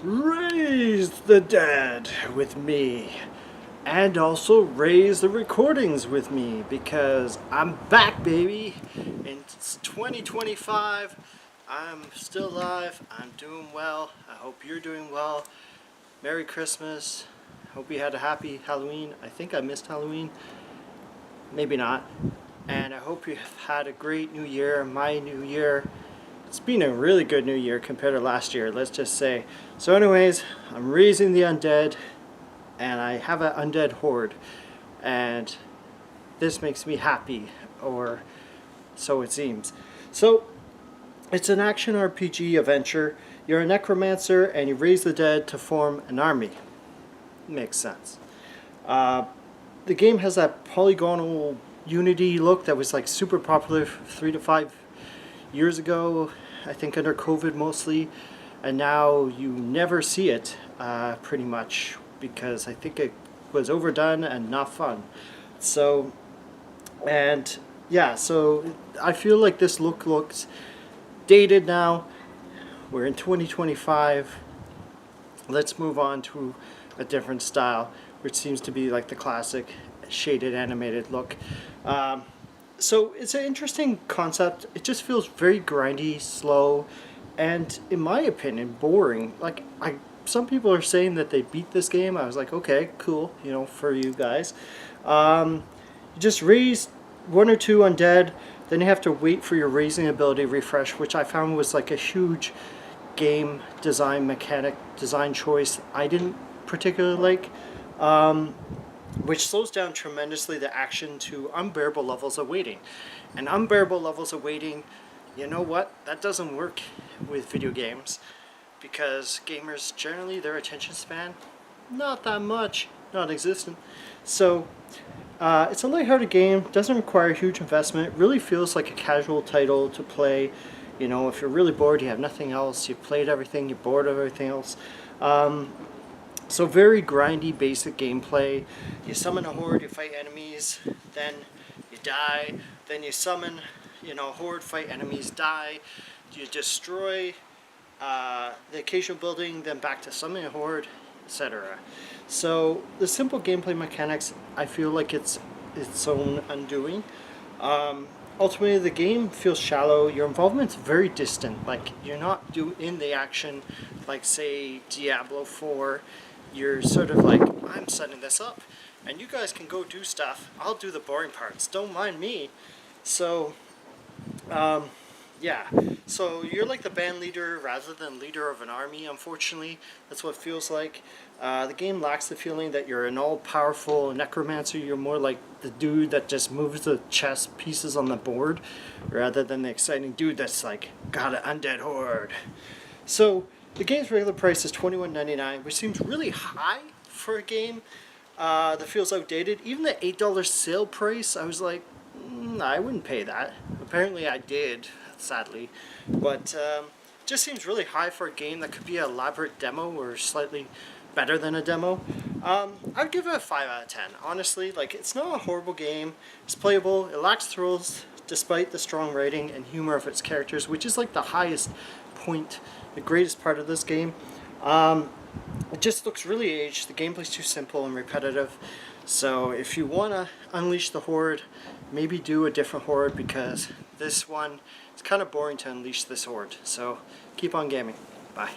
Raise the dead with me, and also raise the recordings with me, because I'm back, baby. It's 2025. I'm still alive. I'm doing well. I hope you're doing well. Merry Christmas. Hope you had a happy Halloween. I think I missed Halloween. Maybe not. And I hope you've had a great new year. My new year, it's been a really good new year compared to last year, let's just say. So anyways, I'm raising the undead, and I have an Undead Horde, and this makes me happy, or so it seems. So it's an action RPG adventure. You're a necromancer and you raise the dead to form an army. Makes sense. The game has that polygonal Unity look that was like super popular 3 to 5 years ago, I think under COVID mostly, and now you never see it pretty much, because I think it was overdone and not fun. So, and yeah, so I feel like this look looks dated now. We're in 2025. Let's move on to a different style, which seems to be like the classic shaded animated look. So it's an interesting concept. It just feels very grindy, slow, and in my opinion, boring. Like, some people are saying that they beat this game. I was like, okay, cool, you know, for you guys. You just raise 1 or 2 undead, then you have to wait for your raising ability refresh, which I found was like a huge game design mechanic, design choice I didn't particularly like. Which slows down tremendously the action to unbearable levels of waiting. And unbearable levels of waiting, you know what? That doesn't work with video games, because gamers generally, their attention span, not that much, non-existent. So it's a lighthearted game, doesn't require a huge investment, it really feels like a casual title to play. You know, if you're really bored, you have nothing else, you've played everything, you're bored of everything else. So very grindy, basic gameplay. You summon a horde, you fight enemies, then you die, then you summon, you know, horde, fight enemies, die, you destroy the occasional building, then back to summon a horde, etc. So the simple gameplay mechanics, I feel like it's its own undoing. Ultimately, the game feels shallow. Your involvement's very distant. Like, you're not in the action like, say, Diablo 4. You're sort of like, I'm setting this up, and you guys can go do stuff. I'll do the boring parts. Don't mind me. So, yeah. So you're like the band leader rather than leader of an army, unfortunately. That's what it feels like. The game lacks the feeling that you're an all-powerful necromancer. You're more like the dude that just moves the chess pieces on the board, rather than the exciting dude that's like, got an undead horde. So the game's regular price is $21.99, which seems really high for a game that feels outdated. Even the $8 sale price, I was like, I wouldn't pay that. Apparently I did, sadly. But just seems really high for a game that could be an elaborate demo or slightly better than a demo. I'd give it a 5 out of 10, honestly. Like, it's not a horrible game. It's playable. It lacks thrills despite the strong writing and humor of its characters, which is like the highest point, the greatest part of this game. It just looks really aged. The gameplay's too simple and repetitive. So if you want to unleash the horde, maybe do a different horde, because this one, it's kind of boring to unleash this horde. So keep on gaming. Bye.